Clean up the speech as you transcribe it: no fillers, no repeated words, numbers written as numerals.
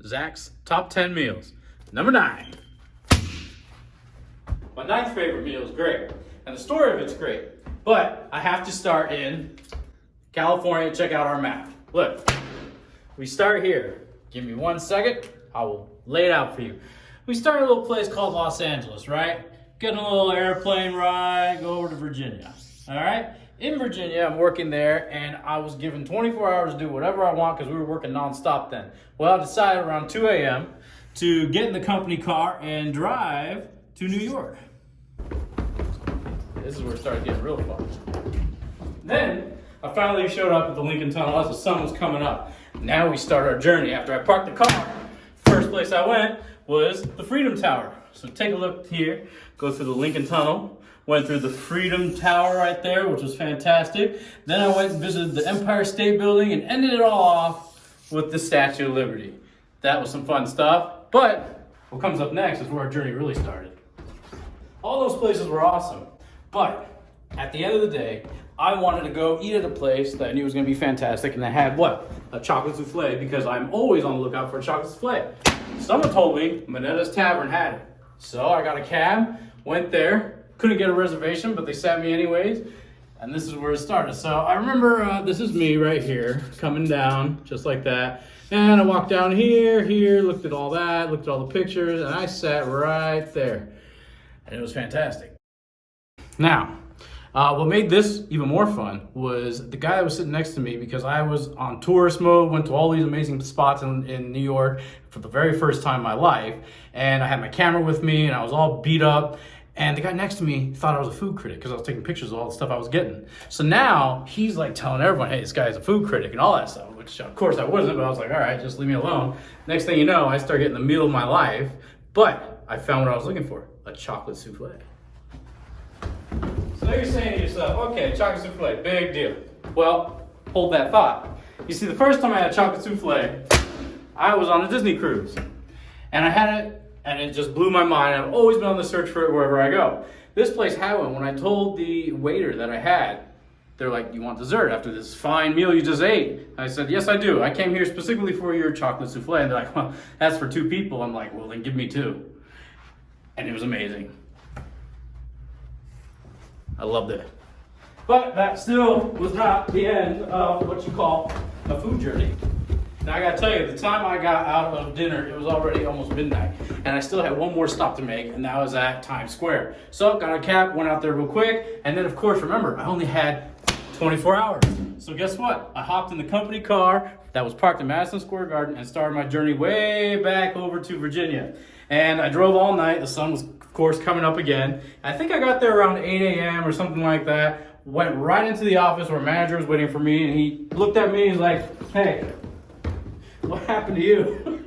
Zack's top 10 meals. Number 9. My 9th favorite meal is great, and the story of it's great, but I have to start in California. Check out our map. Look, we start here. Give me 1 second, I will lay it out for you. We start at a little place called Los Angeles, right? Get a little airplane ride, go over to Virginia, all right? In Virginia, I'm working there, and I was given 24 hours to do whatever I want because we were working nonstop then. Well, I decided around 2 a.m. to get in the company car and drive to New York. This is where it started getting real fun. Then, I finally showed up at the Lincoln Tunnel as the sun was coming up. Now we start our journey. After I parked the car, first place I went was the Freedom Tower. So take a look here, go through the Lincoln Tunnel. Went through the Freedom Tower right there, which was fantastic. Then I went and visited the Empire State Building and ended it all off with the Statue of Liberty. That was some fun stuff. But what comes up next is where our journey really started. All those places were awesome. But at the end of the day, I wanted to go eat at a place that I knew was going to be fantastic. And I had what? A chocolate souffle, because I'm always on the lookout for a chocolate souffle. Someone told me Monetta's Tavern had it. So I got a cab, went there. Couldn't get a reservation, but they sat me anyways, and this is where it started. So I remember this is me right here, coming down just like that, and I walked down here, looked at all that, looked at all the pictures, and I sat right there, and it was fantastic. Now, what made this even more fun was the guy that was sitting next to me, because I was on tourist mode, went to all these amazing spots in New York for the very first time in my life, and I had my camera with me, and I was all beat up. And the guy next to me thought I was a food critic because I was taking pictures of all the stuff I was getting. So now he's like telling everyone, hey, this guy's a food critic and all that stuff, which of course I wasn't, but I was like, all right, just leave me alone. Next thing you know, I start getting the meal of my life, but I found what I was looking for, a chocolate souffle. So now you're saying to yourself, okay, chocolate souffle, big deal. Well, hold that thought. You see, the first time I had a chocolate souffle, I was on a Disney cruise. And I had it, and it just blew my mind. I've always been on the search for it wherever I go. This place had one. When I told the waiter that I had, they're like, you want dessert after this fine meal you just ate? I said, yes, I do. I came here specifically for your chocolate souffle. And they're like, well, that's for 2 people. I'm like, well, then give me 2. And it was amazing. I loved it. But that still was not the end of what you call a food journey. Now I gotta tell you, the time I got out of dinner, it was already almost midnight, and I still had one more stop to make, and that was at Times Square. So got a cab, went out there real quick, and then of course, remember, I only had 24 hours. So guess what? I hopped in the company car that was parked in Madison Square Garden and started my journey way back over to Virginia. And I drove all night. The sun was, of course, coming up again. I think I got there around 8 a.m. or something like that. Went right into the office where manager was waiting for me, and he looked at me, he's like, hey, what happened to you?